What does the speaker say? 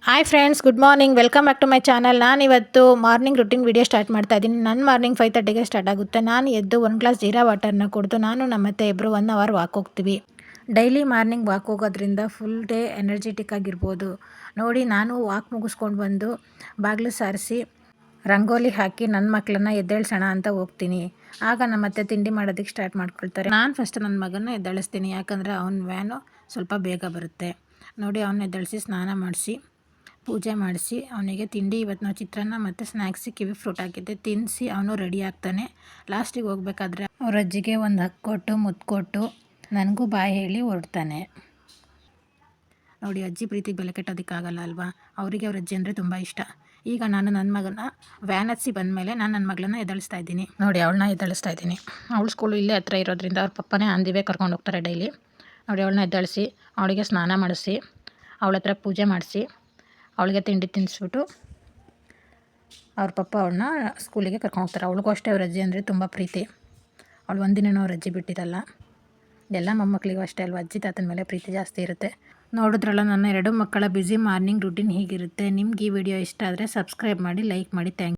Hi friends, good morning. Welcome back to my channel. ನಾನು ಇವತ್ತು morning routine video start ಮಾಡ್ತಾ ಇದ್ದೀನಿ. ನನ್ನ ಮಾರ್ನಿಂಗ್ 5:30ಗೆ ಸ್ಟಾರ್ಟ್ ಆಗುತ್ತೆ. ನಾನು ಎದ್ದು 1 ಗ್ಲಾಸ್ ಜೀರಾ ವಾಟರ್ನ ಕುಡಿದು ನಾನು ನಮ್ಮ ಅತ್ತೆ ಇಬ್ಬರು 1 ಅವರ್ ವಾಕ್ ಹೋಗ್ತೀವಿ. ಡೈಲಿ ಮಾರ್ನಿಂಗ್ ವಾಕ್ ಹೋಗೋದ್ರಿಂದ ಫುಲ್ ಡೇ ಎನರ್ಜೆಟಿಕ್ ಆಗಿರ್ಬೋದು. ನೋಡಿ, ನಾನು ವಾಕ್ ಮುಗಿಸ್ಕೊಂಡು ಬಂದು ಬಾಗಿಲು ಸಾರಿಸಿ ರಂಗೋಲಿ ಹಾಕಿ ನನ್ನ ಮಕ್ಕಳನ್ನ ಎದ್ದೇಳ್ಸೋಣ ಅಂತ ಹೋಗ್ತೀನಿ. ಆಗ ನಮ್ಮ ಅತ್ತೆ ತಿಂಡಿ ಮಾಡೋದಕ್ಕೆ ಸ್ಟಾರ್ಟ್ ಮಾಡ್ಕೊಳ್ತಾರೆ. ನಾನು ಫಸ್ಟ್ ನನ್ನ ಮಗನ ಎದ್ದೇಳಿಸ್ತೀನಿ, ಯಾಕಂದರೆ ಅವನ ವ್ಯಾನು ಸ್ವಲ್ಪ ಬೇಗ ಬರುತ್ತೆ. ನೋಡಿ, ಅವನ್ನ ಎದ್ದೇಳಿಸಿ ಸ್ನಾನ ಮಾಡಿಸಿ ಪೂಜೆ ಮಾಡಿಸಿ ಅವನಿಗೆ ತಿಂಡಿ, ಇವತ್ತು ನಾವು ಚಿತ್ರಾನ್ನ ಮತ್ತು ಸ್ನ್ಯಾಕ್ಸಿ ಕಿವಿ ಫ್ರೂಟ್ ಹಾಕಿದ್ದೆ, ತಿನ್ನಿಸಿ ಅವನು ರೆಡಿ ಆಗ್ತಾನೆ. ಲಾಸ್ಟಿಗೆ ಹೋಗ್ಬೇಕಾದ್ರೆ ಅವ್ರ ಅಜ್ಜಿಗೆ ಒಂದು ಹಗ್ಗ ಕೊಟ್ಟು ಮುತ್ತು ಕೊಟ್ಟು ನನಗೂ ಬಾಯ್ ಹೇಳಿ ಹೊರಡ್ತಾನೆ. ನೋಡಿ, ಅಜ್ಜಿ ಪ್ರೀತಿಗೆ ಬೆಲೆ ಕೆಟ್ಟೋದಕ್ಕಾಗಲ್ಲ ಅಲ್ವಾ. ಅವರಿಗೆ ಅವ್ರ ಅಜ್ಜಿ ಅಂದರೆ ತುಂಬ ಇಷ್ಟ. ಈಗ ನಾನು ನನ್ನ ಮಗನ ವ್ಯಾನ್ ಹತ್ಸಿ ಬಂದಮೇಲೆ ನಾನು ನನ್ನ ಮಗಳನ್ನ ಎದ್ದೇಳಿಸ್ತಾ ಇದ್ದೀನಿ. ನೋಡಿ, ಅವಳನ್ನ ಎದ್ದೇಳಿಸ್ತಾ ಇದ್ದೀನಿ. ಅವಳು ಸ್ಕೂಲು ಇಲ್ಲೇ ಹತ್ರ ಇರೋದ್ರಿಂದ ಅವ್ರ ಪಪ್ಪನೇ ಅಂದಿವೆ ಕರ್ಕೊಂಡು ಹೋಗ್ತಾರೆ ಡೈಲಿ. ನೋಡಿ, ಅವಳನ್ನ ಎದ್ದೇಳಿಸಿ ಅವಳಿಗೆ ಸ್ನಾನ ಮಾಡಿಸಿ ಅವಳ ಹತ್ರ ಪೂಜೆ ಮಾಡಿಸಿ ಅವಳಿಗೆ ತಿಂಡಿ ತಿನ್ನಿಸ್ಬಿಟ್ಟು ಅವ್ರ ಪಪ್ಪ ಅವಳನ್ನ ಸ್ಕೂಲಿಗೆ ಕರ್ಕೊಂಡು ಹೋಗ್ತಾರೆ. ಅವಳಿಗೂ ಅಷ್ಟೇ ಅವ್ರ ಅಜ್ಜಿ ಅಂದರೆ ತುಂಬ ಪ್ರೀತಿ. ಅವಳು ಒಂದಿನನೂ ಅವ್ರ ಅಜ್ಜಿ ಬಿಟ್ಟಿರಲ್ಲ. ಎಲ್ಲ ಮೊಮ್ಮಕ್ಕಳಿಗೂ ಅಷ್ಟೇ ಅಲ್ವಾ, ಅಜ್ಜಿ ತಾತನ ಮೇಲೆ ಪ್ರೀತಿ ಜಾಸ್ತಿ ಇರುತ್ತೆ. ನೋಡಿದ್ರಲ್ಲ, ನನ್ನ 2 ಮಕ್ಕಳ ಬ್ಯುಸಿ ಮಾರ್ನಿಂಗ್ ರೂಟೀನ್ ಹೀಗಿರುತ್ತೆ. ನಿಮ್ಗೆ ಈ ವಿಡಿಯೋ ಇಷ್ಟ ಆದರೆ ಸಬ್ಸ್ಕ್ರೈಬ್ ಮಾಡಿ, ಲೈಕ್ ಮಾಡಿ. Thank you.